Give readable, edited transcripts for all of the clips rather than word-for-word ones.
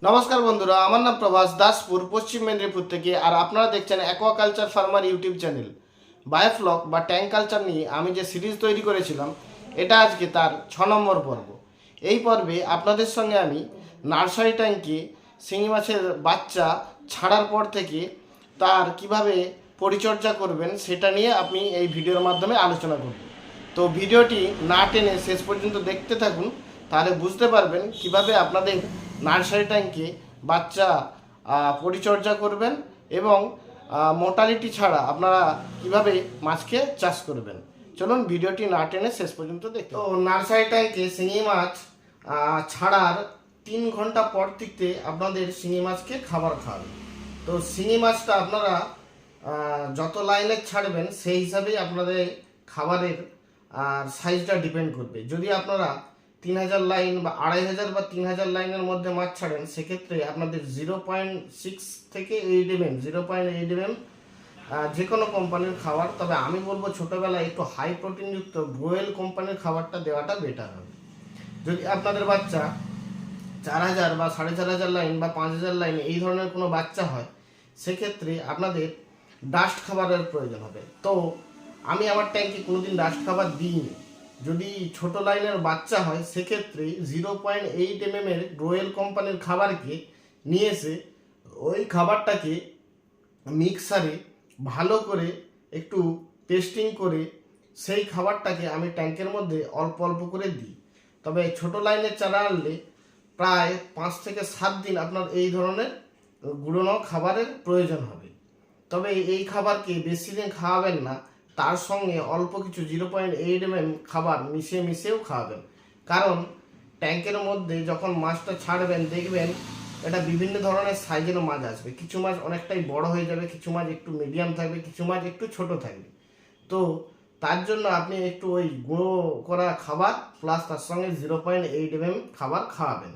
নমস্কার বন্ধুরা, আমার নাম প্রভাস দাসপুর, পশ্চিম মেদিনীপুর থেকে। আর আপনারা দেখছেন aquaculture farmer YouTube channel. Biofloc বা ট্যাঙ্ক কালচার নিয়ে আমি যে সিরিজ তৈরি করেছিলাম, এটা আজকে তার 6 নম্বর পর্ব। এই পর্বে আপনাদের সঙ্গে আমি নার্সারি ট্যাঙ্কে শিঙি মাছের বাচ্চা ছাড়ার পর থেকে তার কিভাবে পরিচর্যা করবেন সেটা নিয়ে আমি এই ভিডিওর মাধ্যমে আলোচনা করব। তো ভিডিওটি না টেনে শেষ পর্যন্ত দেখতে থাকুন, তাহলে বুঝতে পারবেন কিভাবে আপনাদের নার্সারি ট্যাঙ্কে বাচ্চা পরিচর্যা করবেন এবং মোর্টালিটি ছাড়া আপনারা কিভাবে মাছকে চাষ করবেন। চলুন ভিডিওটি না টেনে শেষ পর্যন্ত দেখতে। তো নার্সারি ট্যাঙ্কে শিঙি মাছ ছাড়ার 3 ঘন্টা পর থেকে আপনাদের শিঙি মাছকে খাবার খাওয়াবেন। তো শিঙি মাছটা আপনারা যত লাইনে ছাড়বেন সেই হিসাবেই আপনাদের খাবারের আর সাইজটা ডিপেন্ড করবে। যদি আপনারা 3000 লাইন বা 2500 বা 3000 লাইনের মধ্যে মাছ ছাড়েন, সেক্ষেত্রে আপনাদের 0.6 থেকে 8 mm 0.8 mm যে কোনো কোম্পানির খাবার, তবে আমি বলবো ছোটোবেলায় একটু হাই প্রোটিনযুক্ত ব্রোয়েল কোম্পানির খাবারটা দেওয়াটা বেটার হবে। যদি আপনাদের বাচ্চা 4000 বা 4500 লাইন বা 5000 লাইন এই ধরনের কোনো বাচ্চা হয়, সেক্ষেত্রে আপনাদের ডাস্ট খাবারের প্রয়োজন হবে। তো আমি আমার ট্যাঙ্কে কোনোদিন ডাস্ট খাবার দিইনি। যদি ছোট লাইনের বাচ্চা হয়, সেক্ষেত্রে 0.8 mm এর রয়েল কোম্পানির খাবারকে নিয়ে এসে ওই খাবারটাকে মিক্সারে ভালো করে একটু পেস্টিং করে সেই খাবারটাকে আমি ট্যাঙ্কের মধ্যে অল্প অল্প করে দিই। তবে ছোট লাইনের চারা আনলে প্রায় 5 থেকে 7 দিন আপনার এই ধরনের গুঁড়োনো খাবারের প্রয়োজন হবে। তবে এই খাবারকে বেশি দিন খাওয়াবেন না, তার সঙ্গে অল্প কিছু 0.8 mm খাবার মিশিয়েও খাওয়াবেন। কারণ ট্যাঙ্কের মধ্যে যখন মাছটা ছাড়বেন, দেখবেন এটা বিভিন্ন ধরনের সাইজের মাছ আসবে। কিছু মাছ অনেকটাই বড় হয়ে যাবে, কিছু মাছ একটু মিডিয়াম থাকবে, কিছু মাছ একটু ছোট থাকবে। তো তার জন্য আপনি একটু ওই গুঁড়ো করা খাবার প্লাস তার সঙ্গে 0.8 mm খাবার খাওয়াবেন।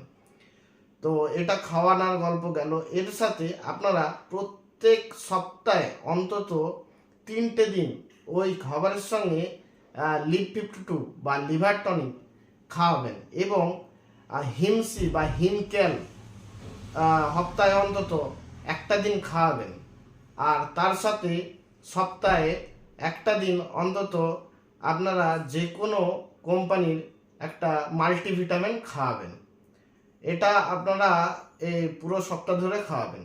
তো এটা খাওয়ানোর গল্প গেল। এর সাথে আপনারা প্রত্যেক সপ্তাহে অন্তত 3টে দিন ওই খাবারের সঙ্গে লিভ 52 বা লিভার টনিক খাওয়াবেন এবং হিমসি বা হিমক্যাল সপ্তাহে অন্তত একটা দিন খাওয়াবেন। আর তার সাথে সপ্তাহে একটা দিন অন্তত আপনারা যে কোনো কোম্পানির একটা মাল্টিভিটামিন খাওয়াবেন। এটা আপনারা এই পুরো সপ্তাহ ধরে খাওয়াবেন।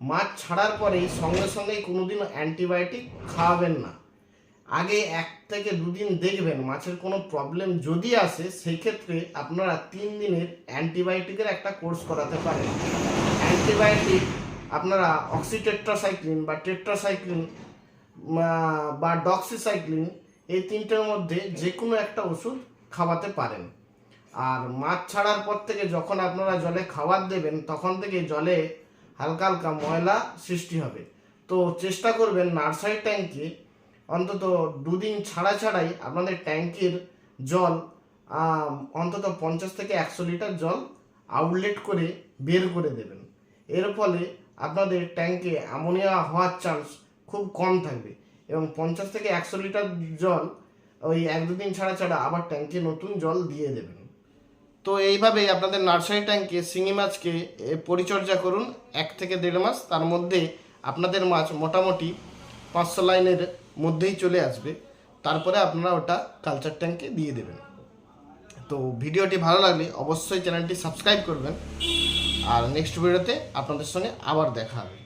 মাছ ছাড়ার পরেই সঙ্গেই কোনোদিন অ্যান্টিবায়োটিক খাওয়াবেন না। আগে 1 থেকে 2 দিন দেখবেন মাছের কোনো প্রবলেম যদি আসে, সেই ক্ষেত্রে আপনারা 3 দিনের অ্যান্টিবায়োটিকের একটা কোর্স করাতে পারেন। অ্যান্টিবায়োটিক আপনারা অক্সিটেট্রাসাইক্লিন বা টেট্রাসাইক্লিন বা ডক্সিসাইক্লিন এই 3টের মধ্যে যে কোনো একটা ওষুধ খাওয়াতে পারেন। আর মাছ ছাড়ার পর থেকে যখন আপনারা জলে খাবার দেবেন, তখন থেকে জলে হালকা হালকা ময়লা সৃষ্টি হবে। তো চেষ্টা করবেন নার্সারি ট্যাঙ্কে অন্তত 2 দিন ছাড়াই আপনাদের ট্যাঙ্কের জল অন্তত 50 থেকে 100 লিটার জল আউটলেট করে বের করে দেবেন। এর ফলে আপনাদের ট্যাঙ্কে অ্যামোনিয়া হওয়ার চান্স খুব কম থাকবে এবং 50 থেকে 100 লিটার জল ওই 1-2 দিন ছাড়া আবার ট্যাঙ্কে নতুন জল দিয়ে দেবেন। তো এইভাবেই আপনাদের নার্সারি ট্যাঙ্কে শিঙি মাছকে পরিচর্যা করুন 1 থেকে 1.5 মাস। তার মধ্যে আপনাদের মাছ মোটামুটি 500 লাইনের মধ্যেই চলে আসবে। তারপরে আপনারা ওটা কালচার ট্যাঙ্কে দিয়ে দেবেন। তো ভিডিওটি ভালো লাগলে অবশ্যই চ্যানেলটি সাবস্ক্রাইব করবেন। আর নেক্সট ভিডিওতে আপনাদের সঙ্গে আবার দেখা হবে।